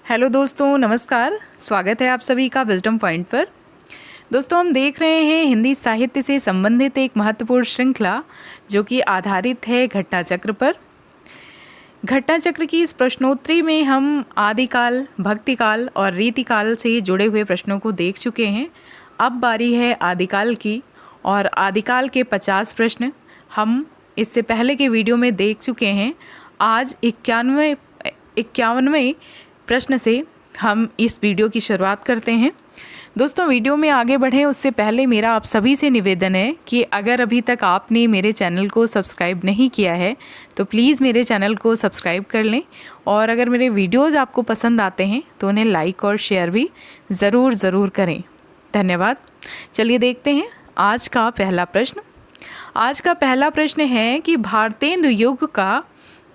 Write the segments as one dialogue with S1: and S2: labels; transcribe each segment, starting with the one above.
S1: Hello दोस्तों, नमस्कार। स्वागत है आप सभी का विजडम पॉइंट पर। दोस्तों, हम देख रहे हैं हिंदी साहित्य से संबंधित एक महत्वपूर्ण श्रृंखला जो कि आधारित है घटना चक्र पर। घटना चक्र की इस प्रश्नोत्तरी में हम आदिकाल, भक्तिकाल और रीतिकाल से जुड़े हुए प्रश्नों को देख चुके हैं। अब बारी है आदिकाल की, और आदिकाल के 50 प्रश्न हम इससे पहले के वीडियो में देख चुके हैं। आज 51वें प्रश्न से हम इस वीडियो की शुरुआत करते हैं। दोस्तों, वीडियो में आगे बढ़ें उससे पहले मेरा आप सभी से निवेदन है कि अगर अभी तक आपने मेरे चैनल को सब्सक्राइब नहीं किया है तो प्लीज़ मेरे चैनल को सब्सक्राइब कर लें, और अगर मेरे वीडियोज़ आपको पसंद आते हैं तो उन्हें लाइक और शेयर भी ज़रूर करें। धन्यवाद। चलिए देखते हैं आज का पहला प्रश्न। आज का पहला प्रश्न है कि भारतेंदु युग का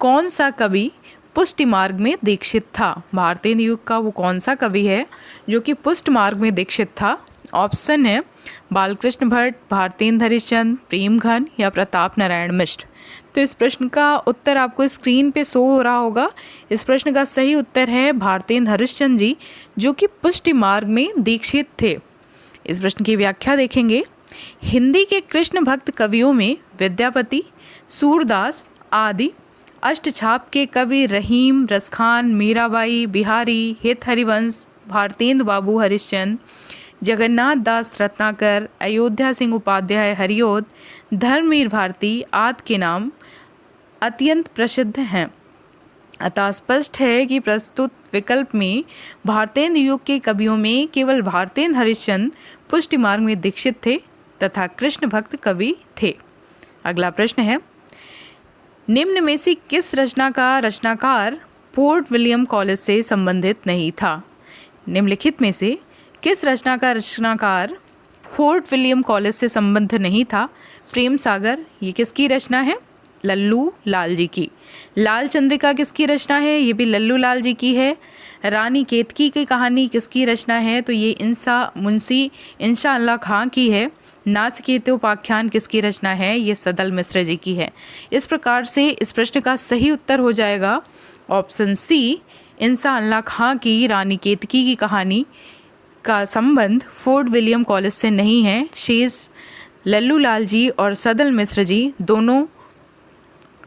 S1: कौन सा कवि पुष्टि मार्ग में दीक्षित था। भारतेंदु युग का वो कौन सा कवि है जो कि पुष्टि मार्ग में दीक्षित था। ऑप्शन है बालकृष्ण भट्ट, भारतेंदु हरिश्चंद्र, प्रेमघन या प्रताप नारायण मिश्र। तो इस प्रश्न का उत्तर आपको स्क्रीन पे शो हो रहा होगा। इस प्रश्न का सही उत्तर है भारतेंदु हरिश्चंद्र जी, जो कि पुष्टि मार्ग में दीक्षित थे। इस प्रश्न की व्याख्या देखेंगे। हिंदी के कृष्ण भक्त कवियों में विद्यापति, सूरदास आदि अष्टछाप के कवि रहीम, रसखान, मीराबाई, बिहारी, हित हरिवंश, भारतेंदु बाबू हरिश्चंद्र, जगन्नाथ दास रत्नाकर, अयोध्या सिंह उपाध्याय हरिओद, धर्मवीर भारती आदि के नाम अत्यंत प्रसिद्ध हैं। अतः स्पष्ट है कि प्रस्तुत विकल्प में भारतेंदु युग के कवियों में केवल भारतेंदु हरिश्चंद्र पुष्टि मार्ग में दीक्षित थे तथा कृष्ण भक्त कवि थे। अगला प्रश्न है, निम्न में से किस रचना का रचनाकार फोर्ट विलियम कॉलेज से संबंधित नहीं था। निम्नलिखित में से किस रचना का रचनाकार फोर्ट विलियम कॉलेज से संबंध नहीं था। प्रेम सागर, ये किसकी रचना है? लल्लू लाल जी की। लाल चंद्रिका किसकी रचना है? ये भी लल्लू लाल जी की है। रानी केतकी की कहानी किसकी रचना है? तो ये मुंशी इंशा अल्लाह खां की है। नासिकेतोपाख्यान किसकी रचना है? ये सदल मिश्र जी की है। इस प्रकार से इस प्रश्न का सही उत्तर हो जाएगा ऑप्शन सी, इंशा अल्लाह खां की रानी केतकी की कहानी का संबंध फोर्ट विलियम कॉलेज से नहीं है। शेष लल्लू लाल जी और सदल मिश्र जी दोनों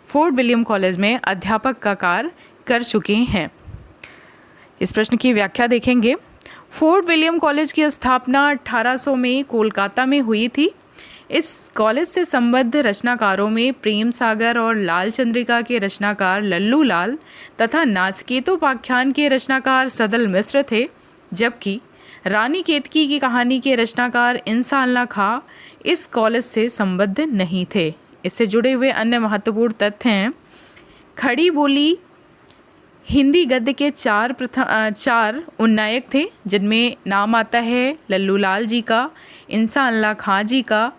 S1: फोर्ट विलियम कॉलेज में अध्यापक का कार्य कर चुके हैं। इस प्रश्न की व्याख्या देखेंगे। फोर्ट विलियम कॉलेज की स्थापना 1800 में कोलकाता में हुई थी। इस कॉलेज से संबद्ध रचनाकारों में प्रेम सागर और लाल चंद्रिका के रचनाकार लल्लू लाल तथा नासिकेतोपाख्यान के रचनाकार सदल मिश्र थे, जबकि रानी केतकी की कहानी के रचनाकार इंशा अल्लाह खां इस कॉलेज से संबद्ध नहीं थे। इससे जुड़े हुए अन्य महत्वपूर्ण तथ्य हैं। खड़ी बोली हिंदी गद्य के चार उन्नायक थे, जिनमें नाम आता है लल्लू लाल जी का, इंशा अल्लाह खां जी का,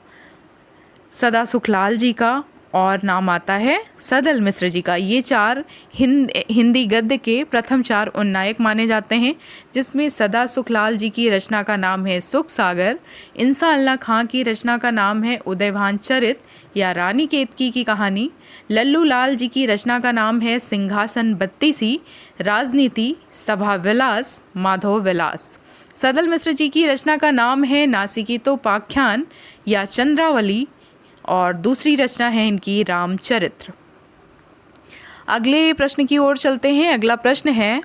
S1: सदा सुखलाल जी का और नाम आता है सदल मिश्र जी का। ये चार हिंदी गद्य के प्रथम 4 उन्नायक माने जाते हैं, जिसमें सदा सुखलाल जी की रचना का नाम है सुख सागर, इंशा अल्लाह खां की रचना का नाम है उदयभान चरित या रानी केतकी की कहानी, लल्लू लाल जी की रचना का नाम है सिंहासन बत्तीसी, राजनीति, सभा विलास, माधव विलास। सदल मिश्र जी की रचना का नाम है नासिकेतोपाख्यान या चंद्रावली, और दूसरी रचना है इनकी रामचरित्र। अगले प्रश्न की ओर चलते हैं। अगला प्रश्न है,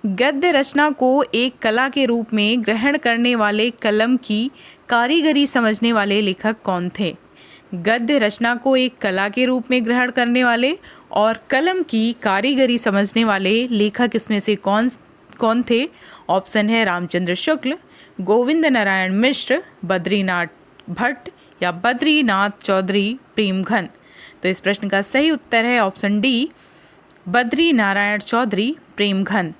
S1: गद्य रचना को एक कला के रूप में ग्रहण करने वाले कलम की कारीगरी समझने वाले लेखक कौन थे। गद्य रचना को एक कला के रूप में ग्रहण करने वाले और कलम की कारीगरी समझने वाले लेखक इसमें से कौन थे। ऑप्शन है रामचंद्र शुक्ल, गोविंद नारायण मिश्र, बद्रीनाथ भट्ट या बद्रीनाथ चौधरी, प्रेमघन। तो इस प्रश्न का सही उत्तर है ऑप्शन डी, बद्री नारायण चौधरी, प्रेमघन।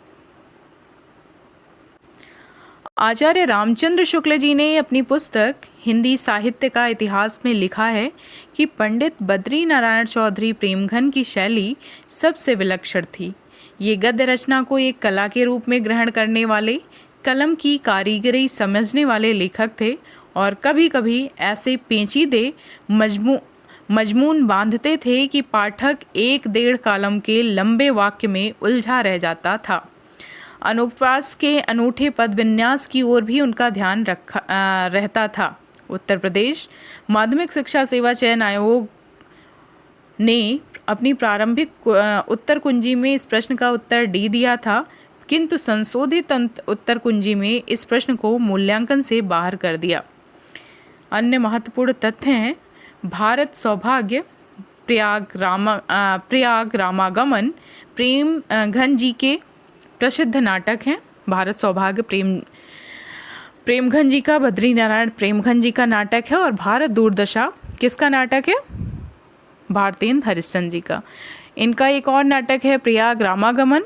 S1: आचार्य रामचंद्र शुक्ल जी ने अपनी पुस्तक हिंदी साहित्य का इतिहास में लिखा है कि पंडित बद्री नारायण चौधरी प्रेमघन की शैली सबसे विलक्षण थी। ये गद्य रचना को एक कला के रूप में ग्रहण करने वाले, कलम की कारीगरी समझने वाले लेखक थे और कभी कभी ऐसे पेचीदे मजमून बांधते थे कि पाठक 1-1.5 कॉलम के लंबे वाक्य में उलझा रह जाता था। अनुप्रास के अनूठे पद विन्यास की ओर भी उनका ध्यान रहता था। उत्तर प्रदेश माध्यमिक शिक्षा सेवा चयन आयोग ने अपनी प्रारंभिक उत्तर कुंजी में इस प्रश्न का उत्तर डी दिया था, किंतु संशोधित उत्तर कुंजी में इस प्रश्न को मूल्यांकन से बाहर कर दिया। अन्य महत्वपूर्ण तथ्य हैं भारत सौभाग्य, प्रयाग रामागमन प्रेम घन जी के प्रसिद्ध नाटक हैं। भारत सौभाग्य प्रेमघन जी का, बद्रीनारायण प्रेमघन जी का नाटक है। और भारत दूरदशा किसका नाटक है? भारतेंद्र हरिश्चंद्र जी का। इनका एक और नाटक है प्रयाग रामागमन।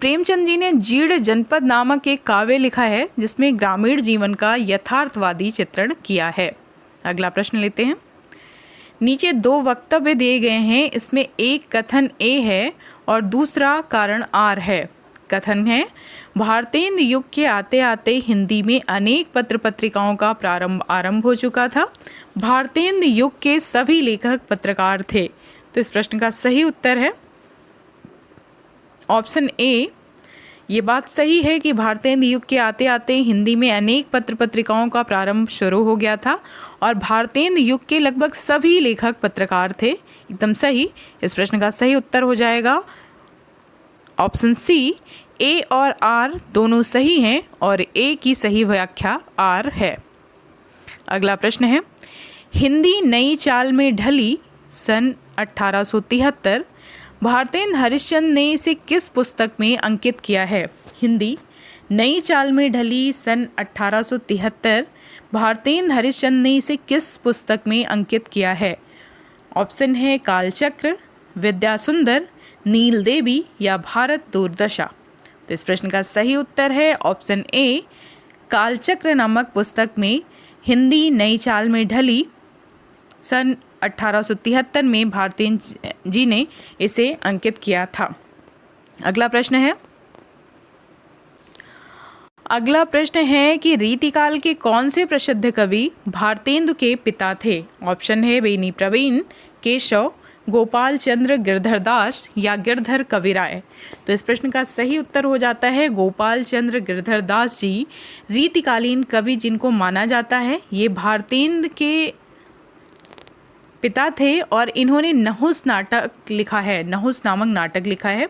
S1: प्रेमचंद जी ने जीर्ण जनपद नामक एक काव्य लिखा है जिसमें ग्रामीण जीवन का यथार्थवादी चित्रण किया है। अगला प्रश्न लेते हैं। नीचे दो वक्तव्य दिए गए हैं, इसमें एक कथन ए है और दूसरा कारण आर है। कथन है भारतेंद्र युग के आते आते हिंदी में अनेक पत्र पत्रिकाओं का आरंभ हो चुका था। भारतेंद्र युग के सभी लेखक पत्रकार थे। तो इस प्रश्न का सही उत्तर है ऑप्शन ए। ये बात सही है कि भारतेंद्र युग के आते आते हिंदी में अनेक पत्र पत्रिकाओं का प्रारंभ शुरू हो गया था और भारतेंद्र युग के लगभग सभी लेखक पत्रकार थे। एकदम सही। इस प्रश्न का सही उत्तर हो जाएगा ऑप्शन सी। ए और आर दोनों सही हैं और ए की सही व्याख्या आर है। अगला प्रश्न है हिंदी नई चाल में ढली सन 1873। भारतेंद्र हरिश्चंद्र ने इसे किस पुस्तक में अंकित किया है? हिंदी नई चाल में ढली सन 1873 भारतेंद्र हरिश्चंद्र ने इसे किस पुस्तक में अंकित किया है? ऑप्शन है कालचक्र, विद्यासुंदर, नील देवी या भारत दूरदशा। तो इस प्रश्न का सही उत्तर है ऑप्शन ए। कालचक्र नामक पुस्तक में हिंदी नई चाल में ढली सन 1873 में भारतेंद्र जी ने इसे अंकित किया था। अगला प्रश्न है कि रीतिकाल के कौन से प्रसिद्ध कवि भारतेंदु के पिता थे? ऑप्शन है बेनी प्रवीण, केशव, गोपाल चंद्र गिरधरदास या गिरधर कविराय। तो इस प्रश्न का सही उत्तर हो जाता है गोपाल चंद्र गिरधरदास जी रीतिकालीन कवि जिनको माना जाता है। ये भारतेंद्र के पिता थे और इन्होंने नहुस नाटक लिखा है, नहुस नामक नाटक लिखा है।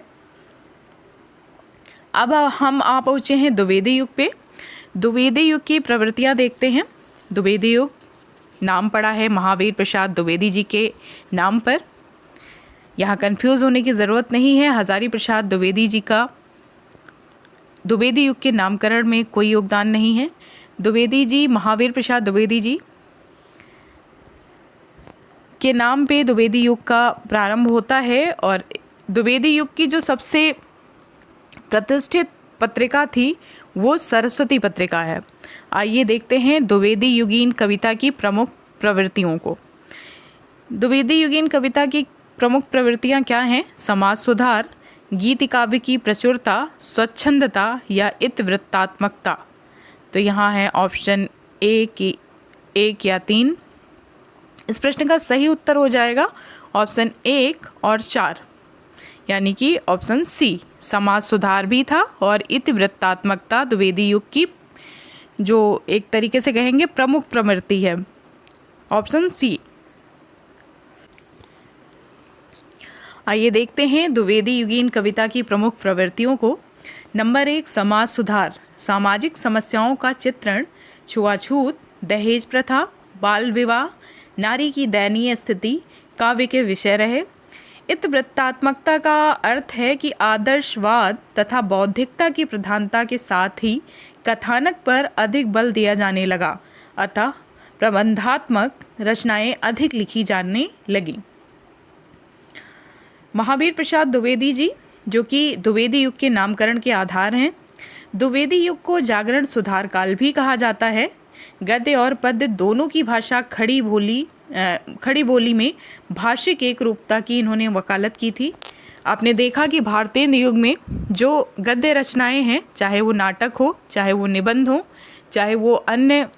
S1: अब हम आ पहुँचे हैं द्विवेदी युग पे। द्विवेदी युग की प्रवृत्तियाँ देखते हैं। द्विवेदी युग नाम पड़ा है महावीर प्रसाद द्विवेदी जी के नाम पर। यहाँ कंफ्यूज होने की ज़रूरत नहीं है। हजारी प्रसाद द्विवेदी जी का द्विवेदी युग के नामकरण में कोई योगदान नहीं है। द्विवेदी जी, महावीर प्रसाद द्विवेदी जी के नाम पे द्विवेदी युग का प्रारंभ होता है। और द्विवेदी युग की जो सबसे प्रतिष्ठित पत्रिका थी वो सरस्वती पत्रिका है। आइए देखते हैं द्विवेदी युगीन कविता की प्रमुख प्रवृत्तियों को। द्विवेदी युगीन कविता की प्रमुख प्रवृत्तियाँ क्या हैं? समाज सुधार, गीति काव्य की प्रचुरता, स्वच्छंदता या इतिवृत्तात्मकता। तो यहाँ है ऑप्शन ए की 1 या 3। इस प्रश्न का सही उत्तर हो जाएगा ऑप्शन 1 और 4, यानी कि ऑप्शन सी। समाज सुधार भी था और इतिवृत्तात्मकता द्विवेदी युग की जो एक तरीके से कहेंगे प्रमुख प्रवृत्ति है, ऑप्शन सी। आइए देखते हैं द्विवेदी युगीन कविता की प्रमुख प्रवृत्तियों को। नंबर 1 समाज सुधार, सामाजिक समस्याओं का चित्रण, छुआछूत, दहेज प्रथा, बाल विवाह, नारी की दयनीय स्थिति काव्य के विषय रहे। इतिवृत्तात्मकता का अर्थ है कि आदर्शवाद तथा बौद्धिकता की प्रधानता के साथ ही कथानक पर अधिक बल दिया जाने लगा, अतः प्रबंधात्मक रचनाएं अधिक लिखी जाने लगी। महावीर प्रसाद द्विवेदी जी जो कि द्विवेदी युग के नामकरण के आधार हैं। द्विवेदी युग को जागरण सुधार काल भी कहा जाता है। गद्य और पद्य दोनों की भाषा खड़ी बोली में भाषिक एक रूपता की इन्होंने वकालत की थी। आपने देखा कि भारतेंद्र युग में जो गद्य रचनाएं हैं, चाहे वो नाटक हो, चाहे वो निबंध हो, चाहे वो अन्य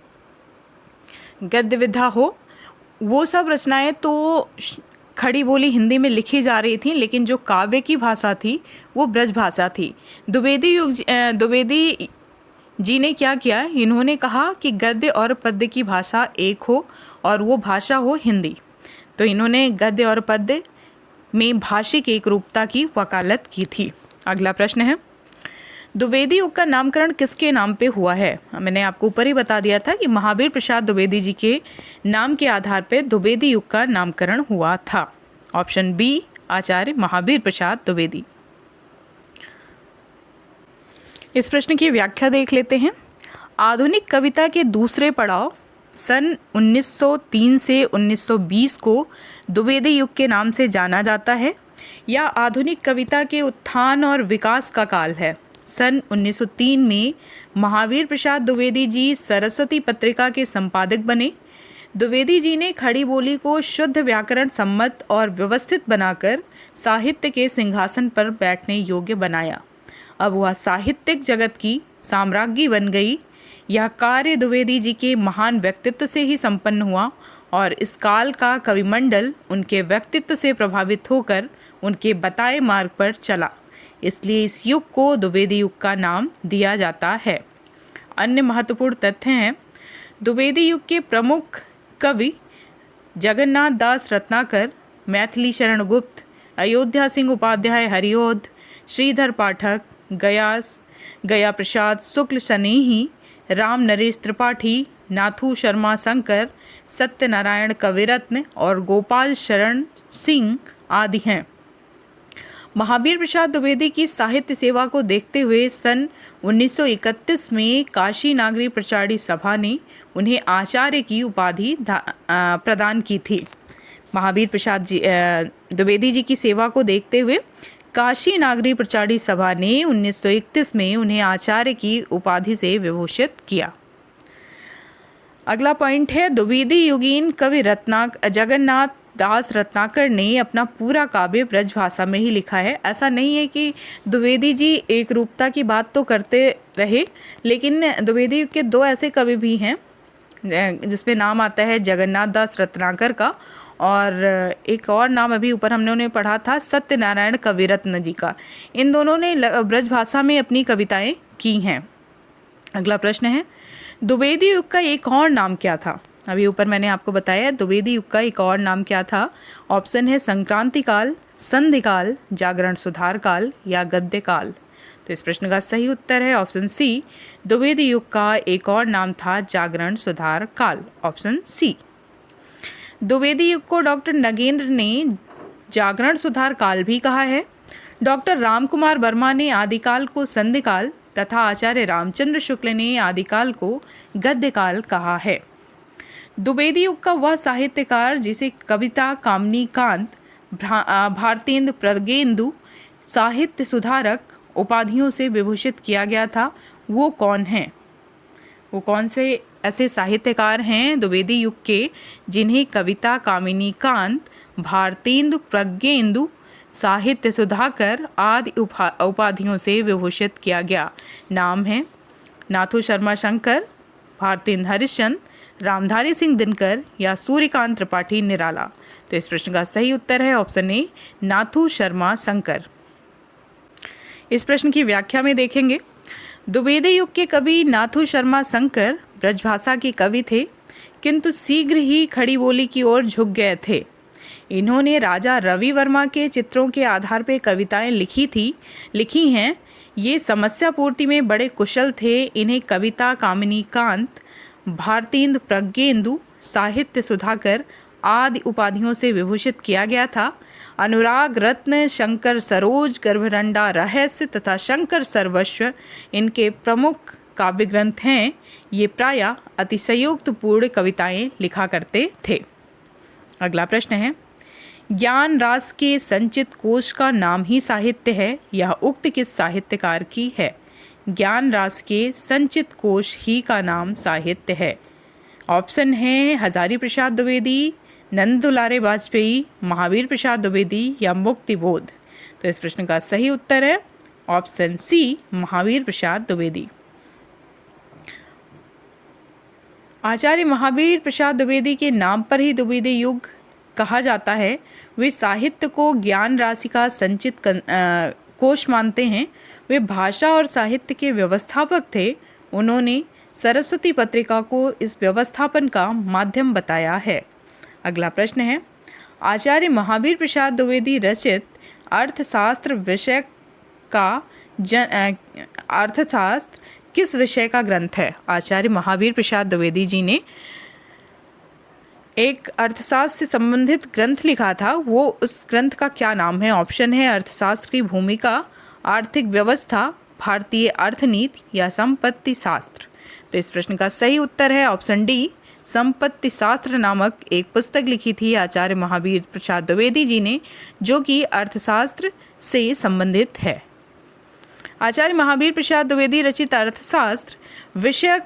S1: गद्य विधा हो, वो सब रचनाएं तो खड़ी बोली हिंदी में लिखी जा रही थी, लेकिन जो काव्य की भाषा थी वो ब्रज भाषा थी। द्विवेदी जी ने क्या किया, इन्होंने कहा कि गद्य और पद्य की भाषा एक हो और वो भाषा हो हिंदी। तो इन्होंने गद्य और पद्य में भाषिक एक रूपता की वकालत की थी। अगला प्रश्न है, द्विवेदी युग का नामकरण किसके नाम पे हुआ है? मैंने आपको ऊपर ही बता दिया था कि महावीर प्रसाद द्विवेदी जी के नाम के आधार पर द्विवेदी युग का नामकरण हुआ था। ऑप्शन बी, आचार्य महावीर प्रसाद द्विवेदी। इस प्रश्न की व्याख्या देख लेते हैं। आधुनिक कविता के दूसरे पड़ाव सन 1903 से 1920 को द्विवेदी युग के नाम से जाना जाता है। यह आधुनिक कविता के उत्थान और विकास का काल है। सन 1903 में महावीर प्रसाद द्विवेदी जी सरस्वती पत्रिका के संपादक बने। द्विवेदी जी ने खड़ी बोली को शुद्ध व्याकरण सम्मत और व्यवस्थित बनाकर साहित्य के सिंहासन पर बैठने योग्य बनाया। अब वह साहित्यिक जगत की साम्राज्ञी बन गई। यह कार्य द्विवेदी जी के महान व्यक्तित्व से ही संपन्न हुआ और इस काल का कविमंडल उनके व्यक्तित्व से प्रभावित होकर उनके बताए मार्ग पर चला। इसलिए इस युग को द्विवेदी युग का नाम दिया जाता है। अन्य महत्वपूर्ण तथ्य हैं, द्विवेदी युग के प्रमुख कवि जगन्नाथ दास रत्नाकर, मैथिली शरण गुप्त, अयोध्या सिंह उपाध्याय हरिओध, श्रीधर पाठक, गया प्रसाद शुक्ल सनेही, राम नरेश त्रिपाठी, नाथू शर्मा शंकर, सत्यनारायण कविरत्न और गोपाल शरण सिंह आदि हैं। महावीर प्रसाद द्विवेदी की साहित्य सेवा को देखते हुए सन 1931 में काशी नागरी प्रचारी सभा ने उन्हें आचार्य की उपाधि प्रदान की थी। महावीर प्रसाद द्विवेदी जी की सेवा को देखते हुए काशी नागरी प्रचारी सभा ने 1931 में उन्हें आचार्य की उपाधि से विभूषित किया। अगला पॉइंट है, द्विवेदी युगीन कवि जगन्नाथ दास रत्नाकर ने अपना पूरा काव्य ब्रज भाषा में ही लिखा है। ऐसा नहीं है कि द्विवेदी जी एक रूपता की बात तो करते रहे, लेकिन द्विवेदी युग के दो ऐसे कवि भी हैं जिसमें नाम आता है जगन्नाथ दास रत्नाकर का, और एक और नाम अभी ऊपर हमने उन्हें पढ़ा था सत्यनारायण कविरत्न जी का। इन दोनों ने ब्रज भाषा में अपनी कविताएं की हैं। अगला प्रश्न है, द्विवेदी युग का एक और नाम क्या था? अभी ऊपर मैंने आपको बताया द्विवेदी युग का एक और नाम क्या था। ऑप्शन है संक्रांति काल, संधि काल, जागरण सुधार काल या गद्य काल। तो इस प्रश्न का सही उत्तर है ऑप्शन सी, द्विवेदी युग का एक और नाम था जागरण सुधार काल। Option C. द्विवेदी युग को डॉक्टर नगेंद्र ने जागरण सुधार काल भी कहा है। डॉक्टर रामकुमार वर्मा ने आदिकाल को संधि काल तथा आचार्य रामचंद्र शुक्ल ने आदिकाल को गद्य काल कहा है। द्विवेदी युग का वह साहित्यकार जिसे कविता कामनी कांत, भारतेंदु प्रज्ञेंदु, साहित्य सुधारक उपाधियों से विभूषित किया गया था, वो कौन है? वो कौन से ऐसे साहित्यकार हैं द्विवेदी युग के जिन्हें कविता कामिनी कांत, भारतेंदु प्रज्ञेंदु, साहित्य सुधाकर आदि उपाधियों से विभूषित किया गया? नाम है नाथू शर्मा शंकर, भारतेंदु हरिश्चंद्र, रामधारी सिंह दिनकर या सूर्यकांत त्रिपाठी निराला। तो इस प्रश्न का सही उत्तर है ऑप्शन ए, नाथू शर्मा शंकर। इस प्रश्न की व्याख्या में देखेंगे, द्विवेदी युग के कवि नाथू शर्मा शंकर ब्रजभाषा के कवि थे, किंतु शीघ्र ही खड़ी बोली की ओर झुक गए थे। इन्होंने राजा रवि वर्मा के चित्रों के आधार पर कविताएं लिखी हैं। ये समस्या पूर्ति में बड़े कुशल थे। इन्हें कविता कामिनी कांत, भारतेंदु प्रज्ञेंदु, साहित्य सुधाकर आदि उपाधियों से विभूषित किया गया था। अनुराग रत्न, शंकर सरोज, गर्भरंडा रहस्य तथा शंकर सर्वस्व इनके प्रमुख काव्य ग्रंथ हैं। ये प्रायः अतिशयोक्तपूर्ण कविताएं लिखा करते थे। अगला प्रश्न है, ज्ञान रास के संचित कोश का नाम ही साहित्य है, यह उक्त किस साहित्यकार की है? ज्ञान रास के संचित कोश ही का नाम साहित्य है। ऑप्शन है हजारी प्रसाद द्विवेदी, नंद दुलारे वाजपेयी, महावीर प्रसाद द्विवेदी या मुक्तिबोध। तो इस प्रश्न का सही उत्तर है ऑप्शन सी, महावीर प्रसाद द्विवेदी। आचार्य महावीर प्रसाद द्विवेदी के नाम पर ही द्विवेदी युग कहा जाता है, वे साहित्य को ज्ञान राशि का संचित कोश मानते हैं। वे भाषा और साहित्य के व्यवस्थापक थे। उन्होंने सरस्वती पत्रिका को इस व्यवस्थापन का माध्यम बताया है। अगला प्रश्न है, आचार्य महावीर प्रसाद द्विवेदी रचित अर्थशास्त्र विषय का अर्थशास्त्र किस विषय का ग्रंथ है? आचार्य महावीर प्रसाद द्विवेदी जी ने एक अर्थशास्त्र से संबंधित ग्रंथ लिखा था, वो उस ग्रंथ का क्या नाम है? ऑप्शन है अर्थशास्त्र की भूमिका, आर्थिक व्यवस्था, भारतीय अर्थनीति या संपत्ति शास्त्र। तो इस प्रश्न का सही उत्तर है ऑप्शन डी, संपत्ति शास्त्र नामक एक पुस्तक लिखी थी आचार्य महावीर प्रसाद द्विवेदी जी ने, जो कि अर्थशास्त्र से संबंधित है। आचार्य महावीर प्रसाद द्विवेदी रचित अर्थशास्त्र विषय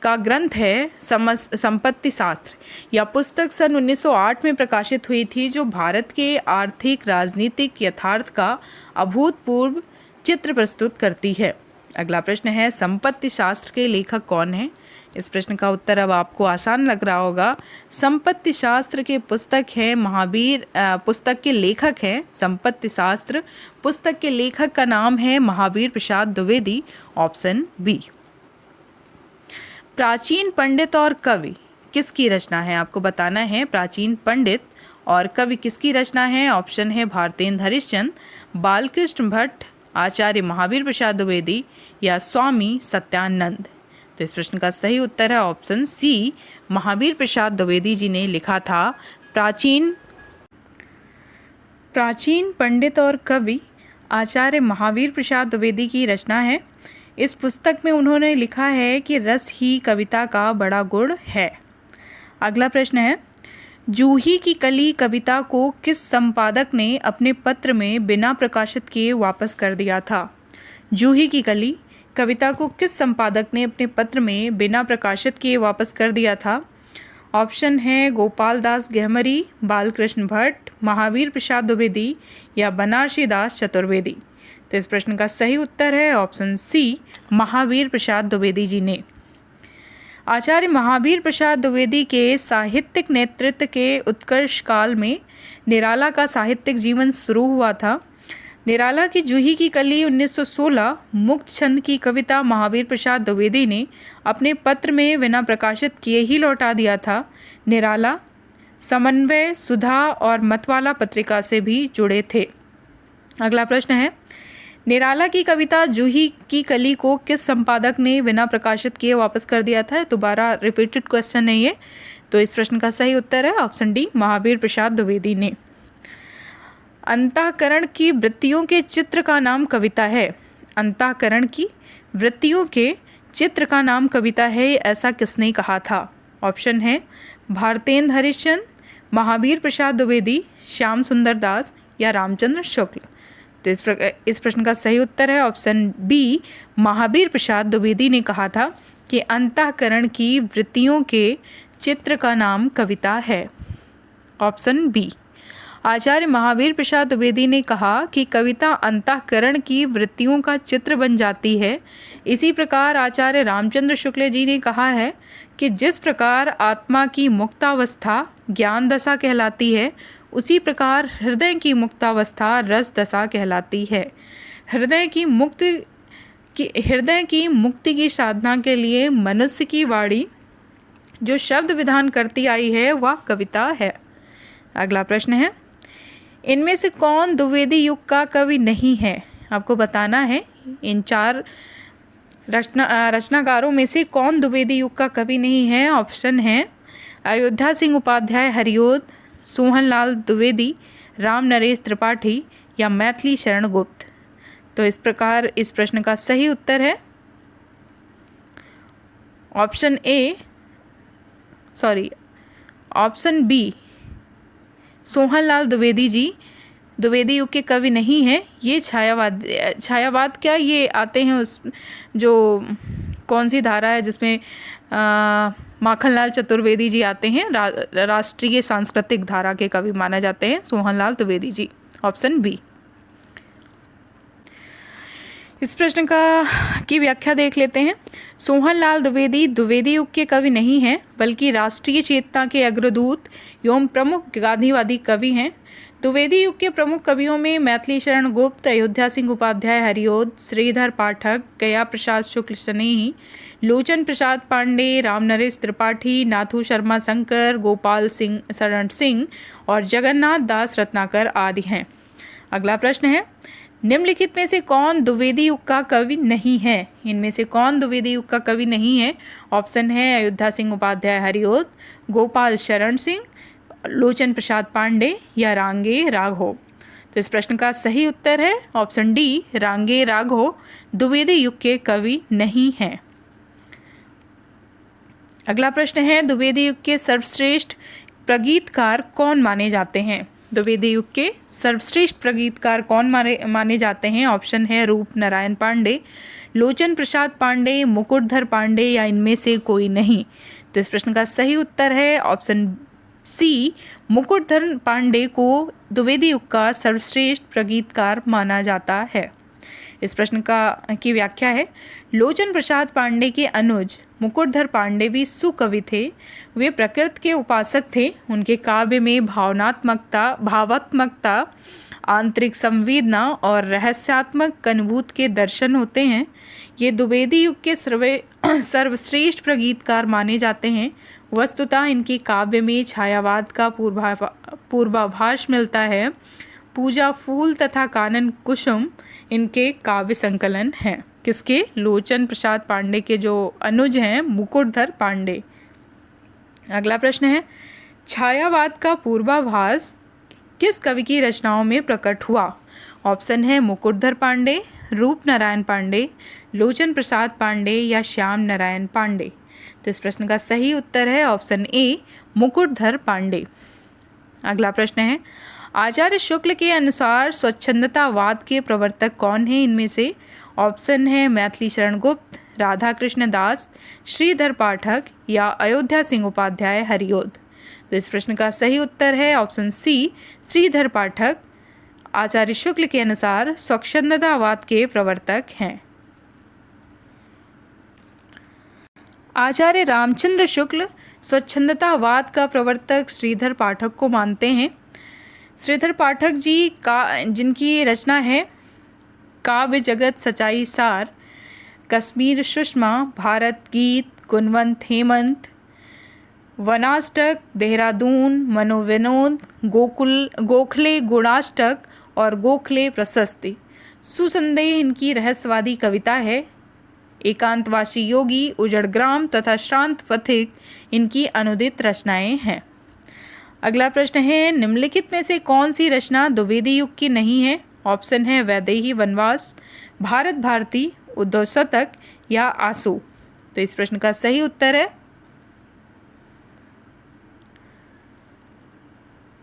S1: का ग्रंथ है संपत्ति शास्त्र। यह पुस्तक सन 1908 में प्रकाशित हुई थी, जो भारत के आर्थिक राजनीतिक यथार्थ का अभूतपूर्व चित्र प्रस्तुत करती है। अगला प्रश्न है, संपत्ति शास्त्र के लेखक कौन हैं? इस प्रश्न का उत्तर अब आपको आसान लग रहा होगा। संपत्ति शास्त्र के पुस्तक के लेखक हैं संपत्ति शास्त्र। पुस्तक के लेखक का नाम है महावीर प्रसाद द्विवेदी, ऑप्शन बी। प्राचीन पंडित और कवि किसकी रचना है? आपको बताना है प्राचीन पंडित और कवि किसकी रचना है? ऑप्शन है भारतेंद्र हरिश्चंद्र, बालकृष्ण भट्ट, आचार्य महावीर प्रसाद द्विवेदी या स्वामी सत्यानंद। तो इस प्रश्न का सही उत्तर है ऑप्शन सी, महावीर प्रसाद द्विवेदी जी ने लिखा था प्राचीन पंडित और कवि आचार्य महावीर प्रसाद द्विवेदी की रचना है। इस पुस्तक में उन्होंने लिखा है कि रस ही कविता का बड़ा गुण है। अगला प्रश्न है, जूही की कली कविता को किस संपादक ने अपने पत्र में बिना प्रकाशित किए वापस कर दिया था? जूही की कली कविता को किस संपादक ने अपने पत्र में बिना प्रकाशित किए वापस कर दिया था? ऑप्शन है गोपाल दास गहमरी, बालकृष्ण भट्ट, महावीर प्रसाद द्विवेदी या बनारसी दास चतुर्वेदी। तो इस प्रश्न का सही उत्तर है ऑप्शन सी, महावीर प्रसाद द्विवेदी जी ने। आचार्य महावीर प्रसाद द्विवेदी के साहित्यिक नेतृत्व के उत्कर्ष काल में निराला का साहित्यिक जीवन शुरू हुआ था। निराला की जूही की कली 1916 मुक्त छंद की कविता महावीर प्रसाद द्विवेदी ने अपने पत्र में बिना प्रकाशित किए ही लौटा दिया था। निराला समन्वय, सुधा और मतवाला पत्रिका से भी जुड़े थे। अगला प्रश्न है, निराला की कविता जूही की कली को किस संपादक ने बिना प्रकाशित किए वापस कर दिया था? दोबारा रिपीटेड क्वेश्चन है ये। तो इस प्रश्न का सही उत्तर है ऑप्शन डी, महावीर प्रसाद द्विवेदी ने। अंतःकरण की वृत्तियों के चित्र का नाम कविता है। अंतःकरण की वृत्तियों के चित्र का नाम कविता है, ऐसा किसने कहा था? ऑप्शन है भारतेंद्र हरिश्चंद्र, महावीर प्रसाद द्विवेदी, श्याम सुंदर दास या रामचंद्र शुक्ल। तो इस प्रश्न का सही उत्तर है ऑप्शन बी, महावीर प्रसाद द्विवेदी ने कहा था कि अंतःकरण की वृत्तियों के चित्र का नाम कविता है, ऑप्शन बी। आचार्य महावीर प्रसाद द्विवेदी ने कहा कि कविता अंतःकरण की वृत्तियों का चित्र बन जाती है। इसी प्रकार आचार्य रामचंद्र शुक्ल जी ने कहा है कि जिस प्रकार आत्मा की मुक्तावस्था ज्ञान दशा कहलाती है, उसी प्रकार हृदय की मुक्तावस्था रस दशा कहलाती है। हृदय की मुक्ति की साधना के लिए मनुष्य की वाणी जो शब्द विधान करती आई है, वह कविता है। अगला प्रश्न है, इनमें से कौन द्विवेदी युग का कवि नहीं है? आपको बताना है इन चार रचनाकारों में से कौन द्विवेदी युग का कवि नहीं है। ऑप्शन है अयोध्या सिंह उपाध्याय हरिओद, सोहनलाल द्विवेदी, राम नरेश त्रिपाठी या मैथिली शरण गुप्त। तो इस प्रकार इस प्रश्न का सही उत्तर है ऑप्शन बी, सोहनलाल द्विवेदी जी द्विवेदी युग के कवि नहीं है। ये छायावाद क्या ये आते हैं उस जो कौन सी धारा है जिसमें माखनलाल चतुर्वेदी जी आते हैं, राष्ट्रीय सांस्कृतिक धारा के कवि माने जाते हैं सोहनलाल द्विवेदी जी, ऑप्शन बी। इस प्रश्न की व्याख्या देख लेते हैं। सोहनलाल द्विवेदी द्विवेदी युग के कवि नहीं हैं, बल्कि राष्ट्रीय चेतना के अग्रदूत एवं प्रमुख गांधीवादी कवि हैं। द्विवेदी युग के प्रमुख कवियों में मैथिली शरण गुप्त, अयोध्या सिंह उपाध्याय हरिऔध, श्रीधर पाठक, गया प्रसाद शुक्ल स्नेही, लोचन प्रसाद पांडे, रामनरेश त्रिपाठी, नाथू शर्मा शंकर, गोपाल सिंह शरण सिंह और जगन्नाथ दास रत्नाकर आदि हैं। अगला प्रश्न है, निम्नलिखित में से कौन द्विवेदी युग का कवि नहीं है? इनमें से कौन द्विवेदी युग का कवि नहीं है? ऑप्शन है अयोध्या सिंह उपाध्याय हरिऔध, गोपाल शरण सिंह, लोचन प्रसाद पांडे या रांगे राघव। तो इस प्रश्न का सही उत्तर है ऑप्शन डी, रांगे राघव द्विवेदी युग के कवि नहीं हैं। अगला प्रश्न है, द्विवेदी युग के सर्वश्रेष्ठ प्रगीतकार कौन माने जाते हैं? द्विवेदी युग के सर्वश्रेष्ठ प्रगीतकार कौन माने जाते हैं? ऑप्शन है रूप नारायण पांडे, लोचन प्रसाद पांडे, मुकुटधर पांडे या इनमें से कोई नहीं। तो इस प्रश्न का सही उत्तर है ऑप्शन सी, मुकुटधर पांडे को द्विवेदी युग का सर्वश्रेष्ठ प्रगीतकार माना जाता है। इस प्रश्न की व्याख्या है, लोचन प्रसाद पांडे के अनुज मुकुटधर पांडे भी सुकवि थे। वे प्रकृति के उपासक थे। उनके काव्य में भावात्मकता, आंतरिक संवेदना और रहस्यात्मक अनुभूति के दर्शन होते हैं। ये द्विवेदी युग के सर्वश्रेष्ठ प्रगीतकार माने जाते हैं। वस्तुतः इनके काव्य में छायावाद का पूर्वाभास मिलता है। पूजा फूल तथा कानन कुसुम इनके काव्य संकलन हैं। किसके? लोचन प्रसाद पांडे के जो अनुज हैं मुकुटधर पांडे। अगला प्रश्न है, छायावाद का पूर्वाभास किस कवि की रचनाओं में प्रकट हुआ? ऑप्शन है मुकुटधर पांडे, रूप नारायण पांडे, लोचन प्रसाद पांडे या श्याम नारायण पांडे। तो इस प्रश्न का सही उत्तर है ऑप्शन ए, मुकुटधर पांडे। अगला प्रश्न है, आचार्य शुक्ल के अनुसार स्वच्छंदतावाद के प्रवर्तक कौन हैं? इनमें से ऑप्शन है मैथिली शरण गुप्त, राधा कृष्ण दास, श्रीधर पाठक या अयोध्या सिंह उपाध्याय हरिऔध। तो इस प्रश्न का सही उत्तर है ऑप्शन सी, श्रीधर पाठक आचार्य शुक्ल के अनुसार स्वच्छंदतावाद के प्रवर्तक हैं। आचार्य रामचंद्र शुक्ल स्वच्छंदतावाद का प्रवर्तक श्रीधर पाठक को मानते हैं। श्रीधर पाठक जी का जिनकी रचना है काव्य जगत सच्चाई सार, कश्मीर सुषमा, भारत गीत, गुणवंत हेमंत, वनाष्टक, देहरादून, मनोविनोद, गोखले गुणाष्टक और गोखले प्रशस्ति, सुसंदेह इनकी रहस्यवादी कविता है। एकांतवासी योगी, उजड़ग्राम तथा श्रांत पथिक इनकी अनुदित रचनाएं हैं। अगला प्रश्न है, निम्नलिखित में से कौन सी रचना द्विवेदी युग की नहीं है? ऑप्शन है वैदेही वनवास, भारत भारती, उद्धव शतक या आंसू। तो इस प्रश्न का सही उत्तर है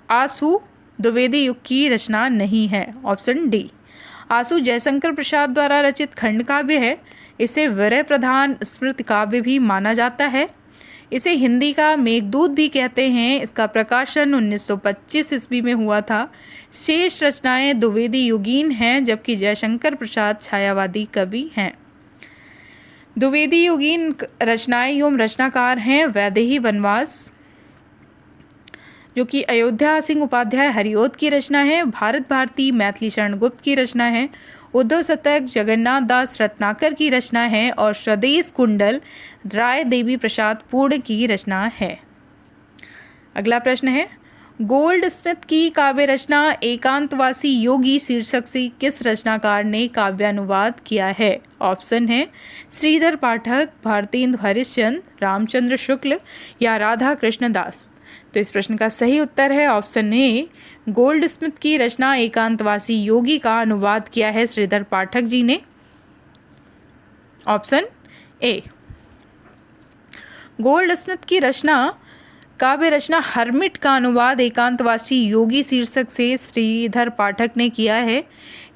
S1: आंसू द्विवेदी युग की रचना नहीं है, ऑप्शन डी। आंसू जयशंकर प्रसाद द्वारा रचित खंड काव्य है। इसे विरह प्रधान स्मृति काव्य भी माना जाता है। इसे हिंदी का मेघदूत भी कहते हैं। इसका प्रकाशन 1925 ईस्वी में हुआ था। शेष रचनाएं द्विवेदी युगीन हैं, जबकि जयशंकर प्रसाद छायावादी कवि हैं। द्विवेदी युगीन रचनाएं एवं रचनाकार हैं वैदेही वनवास, जो कि अयोध्या सिंह उपाध्याय हरिऔध की रचना है। भारत भारती मैथिली शरण गुप्त की रचना है। उद्धव शतक जगन्नाथ दास रत्नाकर की रचना है और स्वदेश कुंडल राय देवी प्रसाद पूर्ण की रचना है। अगला प्रश्न है, गोल्ड स्मिथ की काव्य रचना एकांतवासी योगी शीर्षक से किस रचनाकार ने काव्यानुवाद किया है? ऑप्शन है श्रीधर पाठक, भारतेंदु हरिश्चंद्र, रामचंद्र शुक्ल या राधा कृष्ण दास। तो इस प्रश्न का सही उत्तर है ऑप्शन ए, गोल्ड स्मिथ की रचना एकांतवासी योगी का अनुवाद किया है श्रीधर पाठक जी ने, ऑप्शन ए। गोल्ड स्मिथ की काव्य रचना हर्मिट का अनुवाद एकांतवासी योगी शीर्षक से श्रीधर पाठक ने किया है।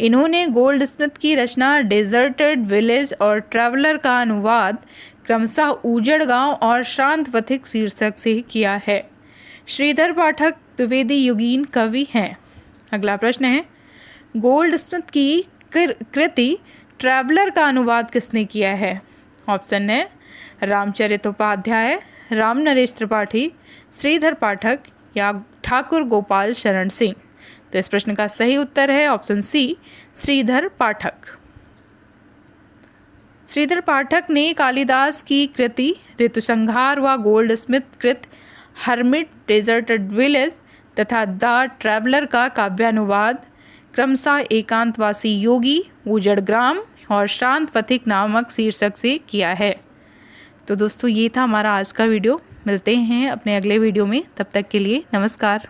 S1: इन्होंने गोल्ड स्मिथ की रचना डेजर्टेड विलेज और ट्रैवलर का अनुवाद क्रमशः उजड़ गांव और श्रांत पथिक शीर्षक से किया है। श्रीधर पाठक द्विवेदी युगीन कवि हैं। अगला प्रश्न है, गोल्ड स्मिथ की कृति ट्रैवलर का अनुवाद किसने किया है? ऑप्शन है रामचरितोपाध्याय, राम नरेश त्रिपाठी, श्रीधर पाठक या ठाकुर गोपाल शरण सिंह। तो इस प्रश्न का सही उत्तर है ऑप्शन सी, श्रीधर पाठक। श्रीधर पाठक ने कालिदास की कृति ऋतुसंहार व गोल्डस्मिथ कृत हर्मिट डेजर्टेड विलेज तथा द ट्रैवलर का काव्यानुवाद क्रमशः एकांतवासी योगी, उजड़ ग्राम और शांत पथिक नामक शीर्षक से किया है। तो दोस्तों ये था हमारा आज का वीडियो। मिलते हैं अपने अगले वीडियो में, तब तक के लिए नमस्कार।